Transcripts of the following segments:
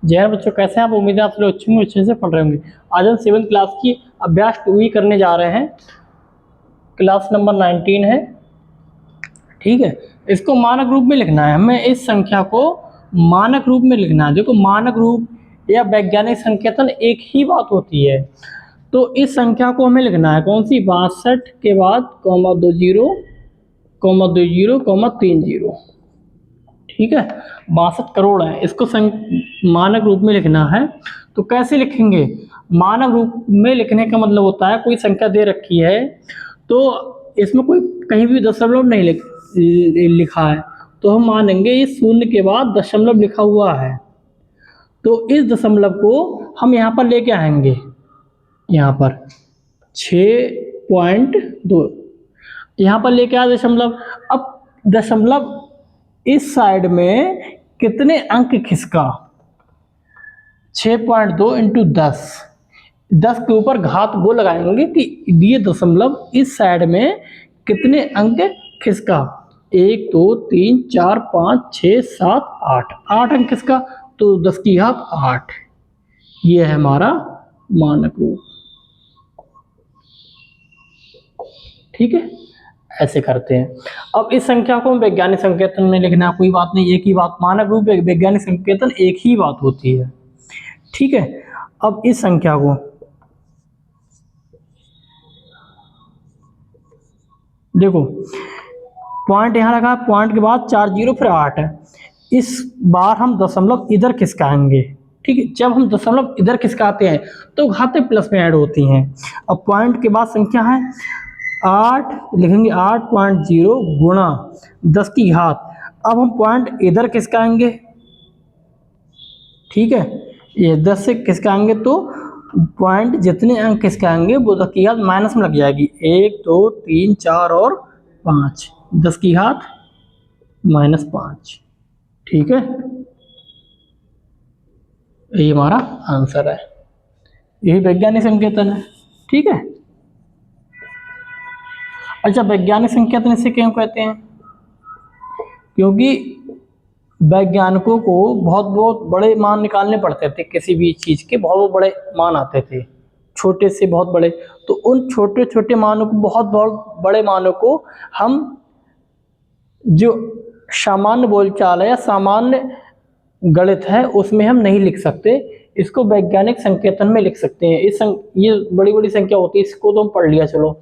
जय हिंद बच्चों, कैसे हैं आप? उम्मीद है आप लोग अच्छे से पढ़ रहे होंगे। आज हम 7th क्लास की अभ्यास 2 करने जा रहे हैं। क्लास नंबर 19 है, ठीक है। इसको मानक रूप में लिखना है हमें। इस संख्या को मानक रूप में लिखना है। देखो, मानक रूप या वैज्ञानिक संकेतन एक ही बात होती है। तो इस संख्या को हमें लिखना है कौन सी? 62 के बाद comma 2 zero comma 2 zero comma 3 zero, ठीक है। 62 करोड़ है। इसको मानक रूप में लिखना है। तो कैसे लिखेंगे? मानक रूप में लिखने का मतलब होता है कोई संख्या दे रखी है तो इसमें कोई कहीं भी दशमलव नहीं लिखा है तो हम मानेंगे ये शून्य के बाद दशमलव लिखा हुआ है। तो इस दशमलव को हम यहाँ पर लेके आएंगे, यहाँ पर 6.2 यहाँ पर लेके आए दशमलव। अब दशमलव इस साइड में कितने अंक खिसका? 6.2 इंटू 10 के ऊपर घात वो लगाएंगे कि ये दशमलव इस साइड में कितने अंक खिसका। 1 2 3 4 5 6 7 8 अंक खिसका, तो 10 की घात 8। ये है हमारा मानक रूप, ठीक है। ऐसे करते हैं। अब इस संख्या को वैज्ञानिक संकेतन में लिखना, कोई बात नहीं, एक ही बात। मानक रूप वैज्ञानिक संकेतन एक ही बात होती है, ठीक है। अब इस संख्या को देखो, पॉइंट यहां रखा, पॉइंट के बाद 4 जीरो फिर 8 है। इस बार हम दशमलव इधर खिसकाएंगे, ठीक है। जब हम दशमलव इधर खिसकाते हैं तो घातें प्लस में ऐड होती हैं। अब पॉइंट के बाद संख्या है 8, लिखेंगे 8.0 गुणा 10 की घात। अब हम पॉइंट इधर खिसकाएंगे, ठीक है। ये 10 से खिसकाएंगे तो पॉइंट जितने अंक खिसकाएंगे वो 10 की घात माइनस में लग जाएगी। 1 2 3 4 और 5, 10 की घात -5, ठीक है। ये हमारा आंसर है। यही वैज्ञानिक संकेतन है, ठीक है। अच्छा, वैज्ञानिक संकेतन इसे क्यों कहते हैं? क्योंकि वैज्ञानिकों को बहुत बहुत बड़े मान निकालने पड़ते थे। किसी भी चीज़ के बहुत बड़े मान आते थे, छोटे से बहुत बड़े। तो उन छोटे छोटे मानों को, बहुत बहुत बड़े मानों को हम जो सामान्य बोलचाल है या सामान्य गणित है उसमें हम नहीं लिख सकते। इसको वैज्ञानिक संकेतन में लिख सकते हैं। ये बड़ी बड़ी संख्या होती है, इसको तो हम पढ़ लिया, चलो।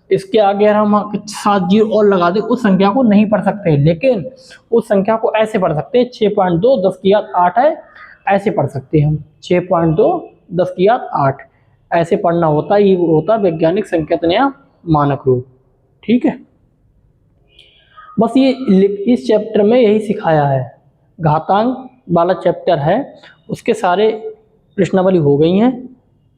इसके आगे अगर हम 7 जीरो और लगा दें, उस संख्या को नहीं पढ़ सकते, लेकिन उस संख्या को ऐसे पढ़ सकते हैं। 6.2 10 की घात 8 है, ऐसे पढ़ सकते हैं हम। 6.2 10 की घात 8 ऐसे पढ़ना होता है। ये होता है वैज्ञानिक संकेतन या मानक रूप, ठीक है। बस ये इस चैप्टर में यही सिखाया है। घातांक वाला चैप्टर है, उसके सारे प्रश्नावली हो गई हैं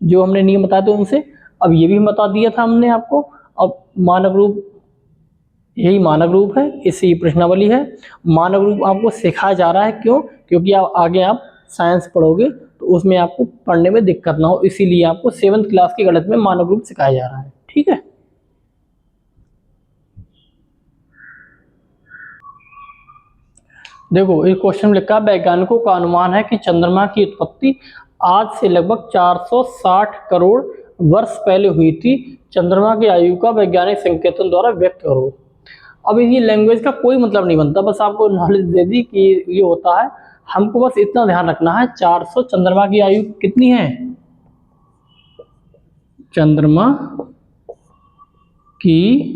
जो हमने नियम बताए थे उनसे। अब ये भी बता दिया था हमने आपको। अब मानक रूप, यही मानक रूप है, इससे प्रश्नावली है। मानक रूप आपको सिखाया जा रहा है, क्यों? क्योंकि आप आगे आप साइंस पढ़ोगे तो उसमें आपको पढ़ने में दिक्कत ना हो, इसीलिए आपको 7th क्लास के गणित में मानक रूप सिखाया जा रहा है, ठीक है। देखो, इस क्वेश्चन में लिखा, वैज्ञानिकों का अनुमान है कि चंद्रमा की उत्पत्ति आज से लगभग 460 करोड़ वर्ष पहले हुई थी। चंद्रमा की आयु का वैज्ञानिक संकेतन द्वारा व्यक्त करो। अब ये लैंग्वेज का कोई मतलब नहीं बनता, बस आपको नॉलेज दे दी कि ये होता है। हमको बस इतना ध्यान रखना है, 400, चंद्रमा की आयु कितनी है? चंद्रमा की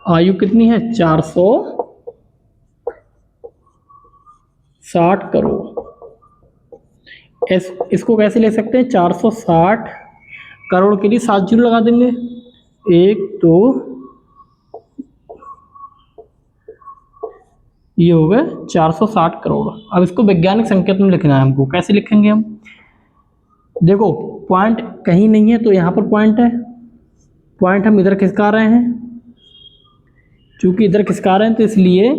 आयु कितनी है? 460 करोड़। इसको कैसे ले सकते हैं? 460 करोड़ के लिए 7 जीरो लगा देंगे। 1 2, ये हो गए 460 करोड़। अब इसको वैज्ञानिक संकेतन में लिखना है हमको। कैसे लिखेंगे हम? देखो, पॉइंट कहीं नहीं है तो यहाँ पर पॉइंट है। पॉइंट हम इधर खिसका रहे हैं, क्योंकि इधर खिसका रहे हैं तो इसलिए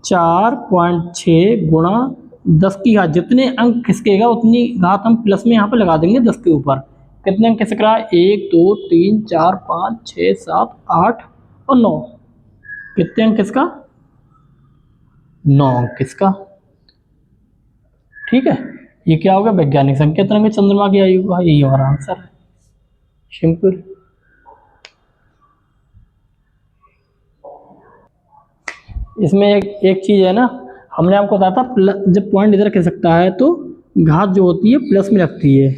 4.6 गुणा 10 की घात। जितने अंक खिसकेगा उतनी घात हम प्लस में यहाँ पर लगा देंगे 10 के ऊपर। कितने अंक खिसक रहा है? 1 2 3 4 5 6 7 8 और 9। कितने अंक खिसका? 9 अंक किसका। ठीक है, ये क्या होगा, वैज्ञानिक संकेतन होंगे चंद्रमा की आयु का। यही हमारा आंसर है, सिंपल। इसमें एक चीज है ना, हमने आपको बताया था जब पॉइंट इधर खिसकता है तो घात जो होती है प्लस में लगती है।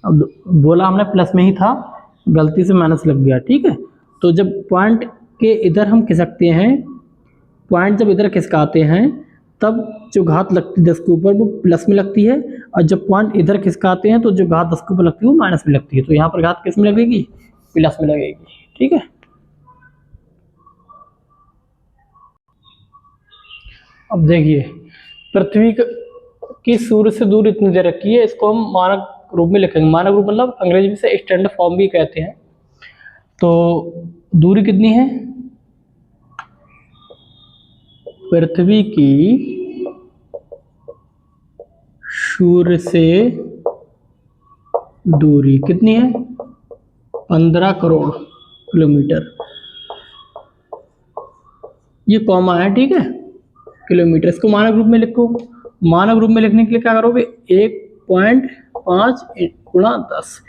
अब बोला हमने प्लस में ही था, गलती से माइनस लग गया। ठीक है, तो जब पॉइंट के इधर हम खिसकते हैं, पॉइंट जब इधर खिसकाते हैं तब जो घात लगती है 10 के ऊपर वो प्लस में लगती है, और जब पॉइंट इधर खिसकाते हैं तो जो घात 10 के ऊपर लगती है वो माइनस में लगती है। तो यहाँ पर घात किस में लगेगी, प्लस में लगेगी। ठीक है, अब देखिए पृथ्वी की सूर्य से दूर इतनी देर रखी है, इसको हम मानक रूप में लिखेंगे। मानक रूप मतलब अंग्रेजी में से स्टैंडर्ड फॉर्म भी कहते हैं। तो दूरी कितनी है, पृथ्वी की सूर्य से दूरी कितनी है, 15 करोड़ किलोमीटर। ये कॉमा है, ठीक है, किलोमीटर। इसको मानक रूप में लिखो। मानक रूप में लिखने के लिए क्या करोगे, 1.5 गुणा 10।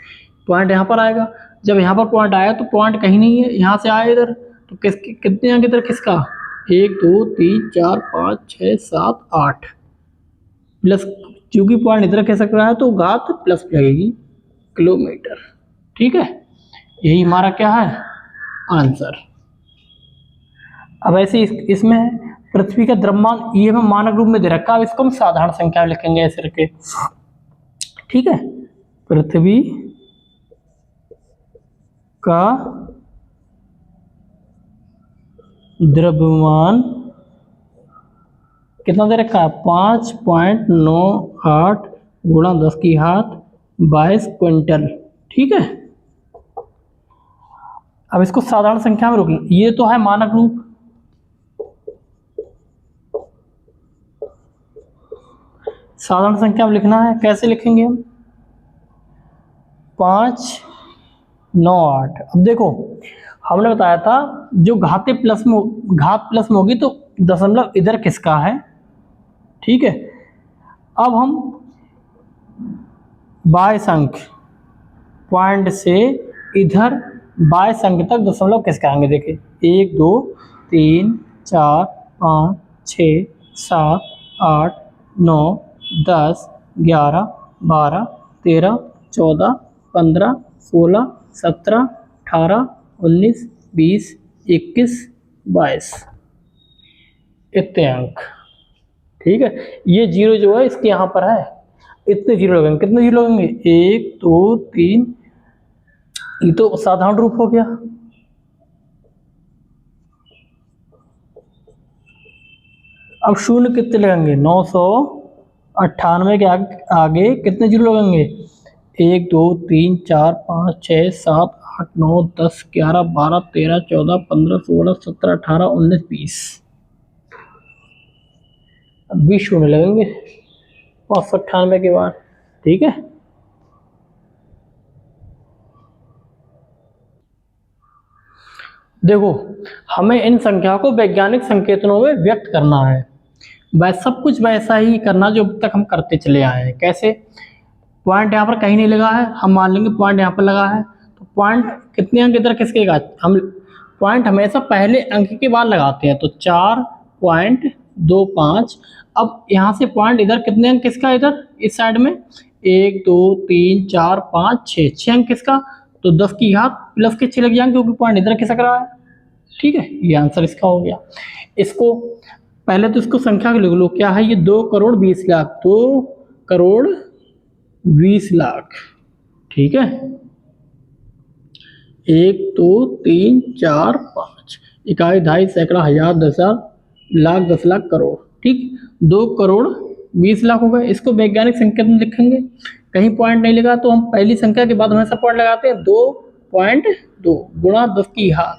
पॉइंट यहाँ पर आएगा, जब यहाँ पर पॉइंट आया तो पॉइंट कहीं नहीं है, यहाँ से आया इधर, तो कितने अंक इधर किसका, 1 2 3 4 5 6 7 8 प्लस, चूंकि पॉइंट इधर खिसक रहा है तो घात प्लस लगेगी, किलोमीटर। ठीक है, यही हमारा क्या है, आंसर। अब ऐसे इसमें पृथ्वी का द्रव्यमान ये हमें मानक रूप में दे रखा है, अब इसको हम साधारण संख्या में लिखेंगे ऐसे रखे। ठीक है, पृथ्वी का द्रव्यमान कितना दे रखा है, 5.98 गुणा 10 की घात 22 क्विंटल। ठीक है, अब इसको साधारण संख्या में रोक लें, ये तो है मानक रूप। साधारण संख्या में लिखना है, कैसे लिखेंगे हम, 598। अब देखो हमने बताया था जो घात प्लस में होगी तो दशमलव इधर किसका है। ठीक है, अब हम 22 अंक पॉइंट से इधर 22 अंक तक दशमलव किसका आएंगे, देखिए 1 2 3 4 5 6 7 8 9 10 11 12 13 14 15 16 17 18 19 20 21 22 इतने अंक। ठीक है, ये जीरो जो है इसके यहाँ पर है, इतने जीरो लगेंगे। कितने जीरो लगेंगे, 1 2 3, ये तो साधारण रूप हो गया। अब शून्य कितने लगेंगे, 998 के आगे कितने जीरो लगेंगे, 1 2 3 4 5 6 7 8 9 10 11 12 13 14 15 16 17 18 19 20, 20 शून्य लगेंगे 598 के बाद। ठीक है, देखो हमें इन संख्या को वैज्ञानिक संकेतनों में व्यक्त करना है, वैसे सब कुछ वैसा ही करना जो अब तक हम करते चले आए हैं। कैसे, पॉइंट यहाँ पर कहीं नहीं लगा है, हम मान लेंगे पॉइंट यहाँ पर लगा है, तो पॉइंट कितने अंक इधर किसके, हम पॉइंट हमेशा पहले अंक के बाद लगाते हैं, तो 4.25। अब यहाँ से पॉइंट इधर कितने अंक किसका, इधर इस साइड में 1 2 3 4 5 6 अंक किसका, तो 10 की घात प्लस के 6 लग जाएंगे क्योंकि पॉइंट इधर खिसक रहा है। ठीक है, ये आंसर इसका हो गया। इसको पहले तो इसको संख्या के लिख लो, क्या है ये, 2 करोड़ 20 लाख, 2 करोड़ 20 लाख। ठीक है, 1 2 3 4 5, इकाई ढाई सैकड़ा हजार दस लाख 10 लाख करोड़। ठीक, 2 करोड़ 20 लाख हो गए। इसको वैज्ञानिक संकेत में लिखेंगे, कहीं पॉइंट नहीं लगा तो हम पहली संख्या के बाद हमेशा पॉइंट लगाते हैं, 2.2 गुणा 10 की घात।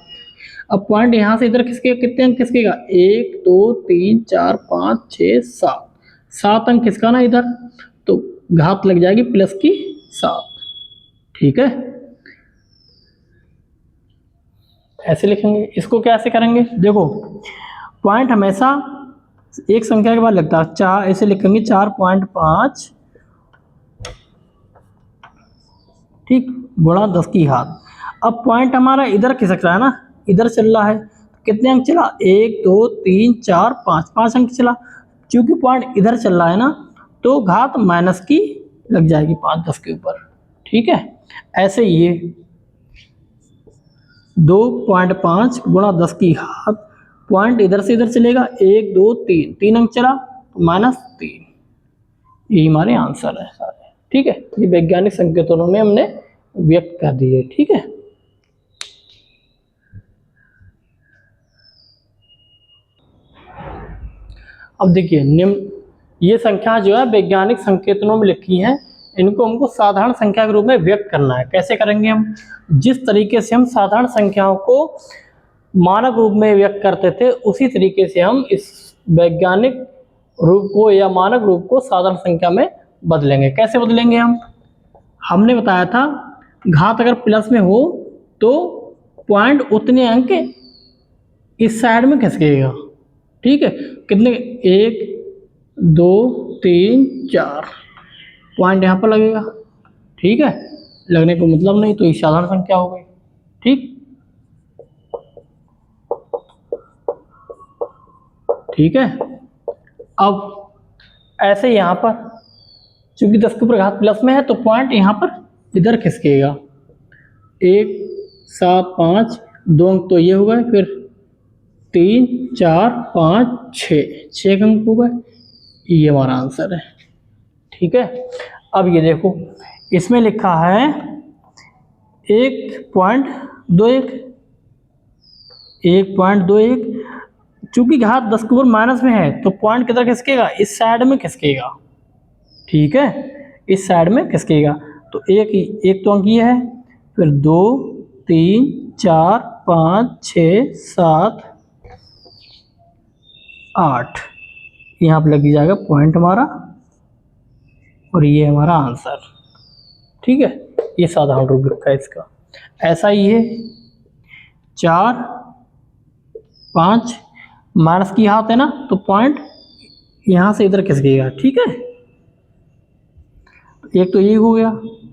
अब पॉइंट यहाँ से इधर किसके, कितने अंक किसकेगा, 1 2 3 4 5 6 7, 7 अंक किसका ना इधर, तो घात लग जाएगी प्लस की 7। ठीक है, ऐसे लिखेंगे। इसको कैसे करेंगे, देखो पॉइंट हमेशा एक संख्या के बाद लगता है 4, ऐसे लिखेंगे 4.5 ठीक गुणा 10 की घात। अब पॉइंट हमारा इधर खिसक रहा है ना, इधर चल रहा है, कितने अंक चला 1 2 3 4 5, 5 अंक चला। क्योंकि पॉइंट इधर चल रहा है ना तो घात माइनस की लग जाएगी 5 10 के ऊपर। ठीक है, ऐसे ये 2.5 गुणा 10 की घात, पॉइंट इधर से इधर चलेगा 1 2 3, 3 अंक चला तो -3। ये हमारे आंसर है सारे। ठीक है, ये वैज्ञानिक संकेतनों में हमने व्यक्त कर दिए। ठीक है, अब देखिए निम्न ये संख्या जो है वैज्ञानिक संकेतनों में लिखी है, इनको हमको साधारण संख्या के रूप में व्यक्त करना है। कैसे करेंगे हम? जिस तरीके से हम साधारण संख्याओं को मानक रूप में व्यक्त करते थे उसी तरीके से हम इस वैज्ञानिक रूप को या मानक रूप को साधारण संख्या में बदलेंगे। कैसे बदलेंगे हम? हमने बताया था घात अगर प्लस में हो तो पॉइंट उतने अंक इस साइड में खिसकेगा। ठीक है, कितने 1 2 3 4 पॉइंट यहाँ पर लगेगा। ठीक है, लगने को मतलब नहीं तो ये साधारण संख्या हो गई। ठीक, ठीक है। अब ऐसे यहाँ पर चूंकि 10 के ऊपर घात प्लस में है तो पॉइंट यहाँ पर इधर खिसकेगा। 1 7 5 2 अंक तो ये हो गए, फिर 3 4 5 6 अंक हो गए। ये हमारा आंसर है। ठीक है, अब ये देखो इसमें लिखा है 1.21 1.21, चूंकि घात 10 के ऊपर माइनस में है तो पॉइंट किधर खिसकेगा? इस साइड में खिसकेगा। ठीक है, इस साइड में खिसकेगा तो एक तो अंक ये है, फिर 2 3 4 5 6 7 8 यहाँ पर लग जाएगा पॉइंट हमारा, और ये हमारा आंसर। ठीक है, ये साधारण रूप लिखा है इसका। ऐसा ही है 4 5 माइनस की घात है ना तो पॉइंट यहाँ से इधर खिसकेगा। ठीक है, एक तो ये हो गया,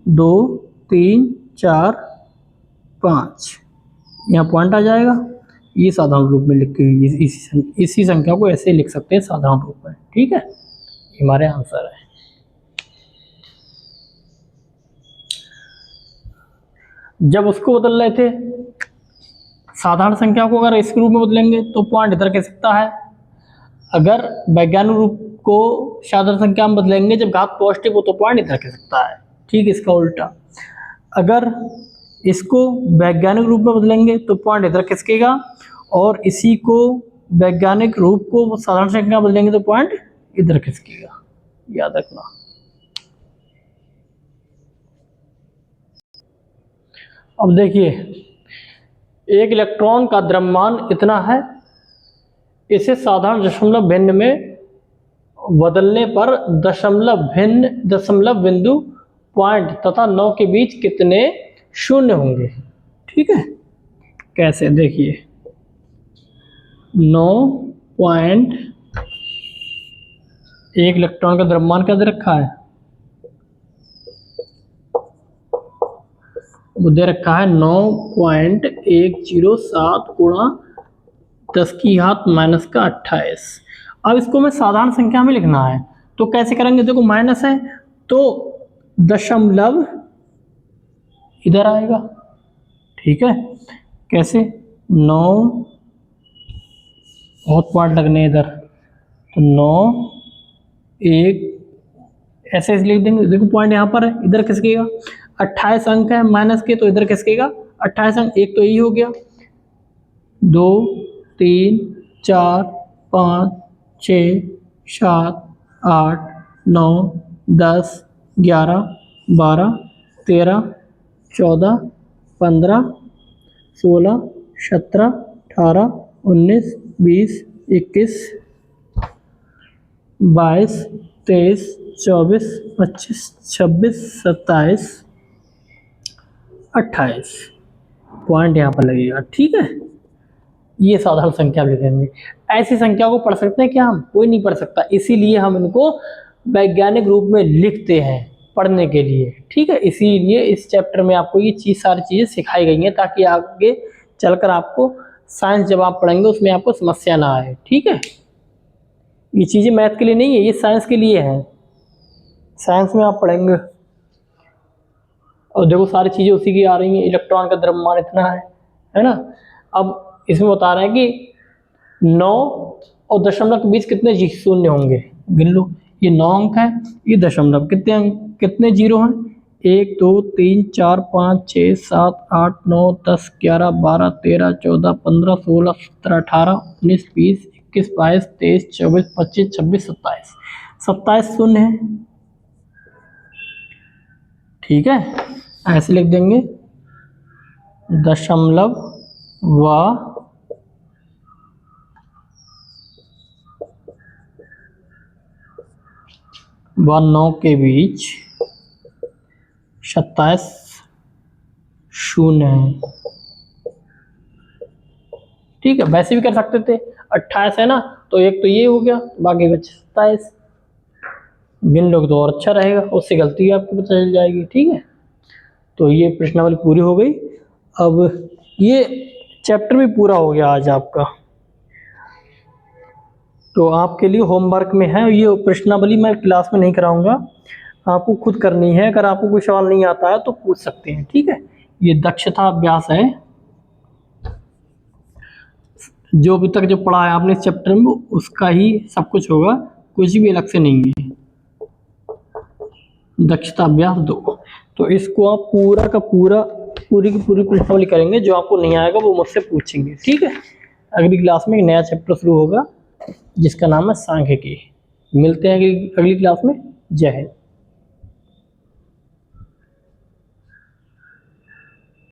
2 3 4 5 यहाँ पॉइंट आ जाएगा। ये साधारण रूप में लिखी हुई इसी संख्या को ऐसे लिख सकते हैं साधारण रूप में। ठीक है, ये हमारे आंसर है। जब उसको बदल रहे थे साधारण संख्या को अगर इसके रूप में बदलेंगे तो पॉइंट इधर कह सकता है। अगर वैज्ञानिक रूप को साधारण संख्या में बदलेंगे जब घात पॉजिटिव हो तो पॉइंट इधर कह सकता है। ठीक, इसका उल्टा अगर इसको वैज्ञानिक रूप में बदलेंगे तो पॉइंट इधर खिसकेगा, और इसी को वैज्ञानिक रूप को साधारण संख्या में बदलेंगे तो पॉइंट इधर खिसकेगा। याद रखना। अब देखिए एक इलेक्ट्रॉन का द्रव्यमान इतना है, इसे साधारण दशमलव भिन्न में बदलने पर दशमलव बिंदु पॉइंट तथा 9 के बीच कितने शून्य होंगे? ठीक है, कैसे? देखिए 9 पॉइंट, एक इलेक्ट्रॉन का द्रव्यमान क्या दे रखा है? वो दे रखा है 9.107 गुणा 10 की घात माइनस का 28। अब इसको मैं साधारण संख्या में लिखना है तो कैसे करेंगे? देखो माइनस है तो दशमलव इधर आएगा। ठीक है, कैसे? 9 बहुत पॉइंट लगने इधर तो 9 1 ऐसे लिख देंगे। देखो पॉइंट यहाँ पर है, इधर खिसकेगा। 28 अंक है माइनस के तो इधर खिसकेगा 28 अंक। एक तो यही हो गया, 2 3 4 5 6 7 8 9 10 11 12 13 14 15 16 17 18 19 20 21 22 23 24 25 26 27 28 पॉइंट यहाँ पर लगेगा। ठीक है, ये साधारण संख्या लिखेंगे। ऐसी संख्या को पढ़ सकते हैं क्या हम? कोई नहीं पढ़ सकता, इसीलिए हम इनको वैज्ञानिक रूप में लिखते हैं पढ़ने के लिए, ठीक है। इसीलिए इस चैप्टर में आपको ये सारी चीज़ें सिखाई गई हैं ताकि आगे चलकर आपको साइंस जब आप पढ़ेंगे उसमें आपको समस्या ना आए, ठीक है। ये चीज़ें मैथ के लिए नहीं है, ये साइंस के लिए है। साइंस में आप पढ़ेंगे और देखो सारी चीज़ें उसी की आ रही हैं। इलेक्ट्रॉन का द्रव्यमान इतना है ना। अब इसमें बता रहा है कि 9 और दशमलव के बीच कितने शून्य होंगे, गिन लो। ये 9 अंक है, ये दशमलव, कितने अंक, कितने जीरो हैं? 1 2 3 4 5 6 7 8 9 10 11 12 13 14 15 16 17 18 19 20 21 22 23 24 25 26 27 27 शून्य है, ठीक है। ऐसे लिख देंगे दशमलव व 9 के बीच 27 शून्य है, ठीक है। वैसे भी कर सकते थे, 28 है ना, तो एक तो ये हो गया, बाकी बचे 27। गिन लोगे तो और अच्छा रहेगा, उससे गलती आपको पता चल जाएगी, ठीक है। तो ये प्रश्नावली पूरी हो गई। अब ये चैप्टर भी पूरा हो गया आज आपका। तो आपके लिए होमवर्क में है, ये प्रश्नावली मैं क्लास में नहीं कराऊंगा, आपको खुद करनी है। अगर आपको कोई सवाल नहीं आता है तो पूछ सकते हैं, ठीक है। ये दक्षता अभ्यास है, जो अभी तक जो पढ़ा है आपने इस चैप्टर में उसका ही सब कुछ होगा, कुछ भी अलग से नहीं है। दक्षता अभ्यास 2, तो इसको आप पूरा का पूरा पूरी की पूरी प्रश्नावली करेंगे। जो आपको नहीं आएगा वो मुझसे पूछेंगे, ठीक है। अगली क्लास में एक नया चैप्टर शुरू होगा जिसका नाम है सांख्यिकी। मिलते हैं अगली क्लास में। जय हिंद।